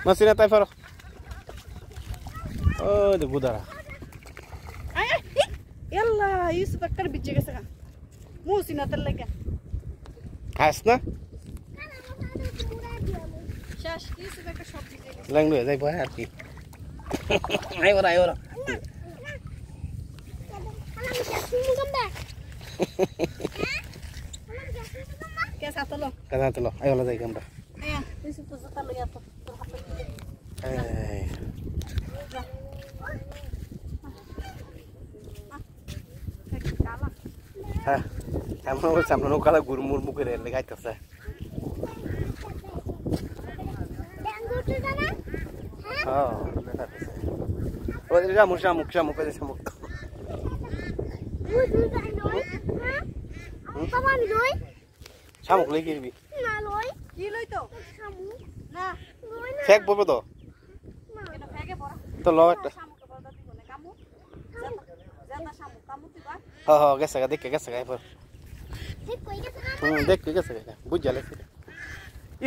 Masih na tayo faro. Oh, de gudara. يلا يوسف أكتر بيجي كسر مو سينا تلاقي Hasna? شاش يوسف أكتر شوب بيجي Lang nữa dây quá hạt gì. Ai vào đây rồi. كيس عطلو Kata lo. Ayo lah dây gambar. إيه يوسف تزطلو يا طب Eh. Ha. Kamu sama kala guru murmu kere legai tersa. Oh, legai tersa. Oh, ini jamuk kau jamuk. Jamuk lagi ni. কি লই তো না Fek bobo to. কেন ফেগে পড়া To lo একটা. শামুকে বড় দিব না কামু জানা শামুক কামু দিবা Ha, gesa ka por. Dek gesa ka. Buj jale sih.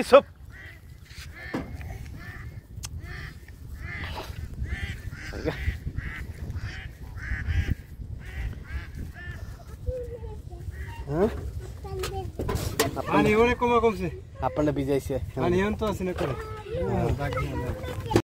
Isop. Ani ore como se? Apa na bijai sih? Ani anto asine kore.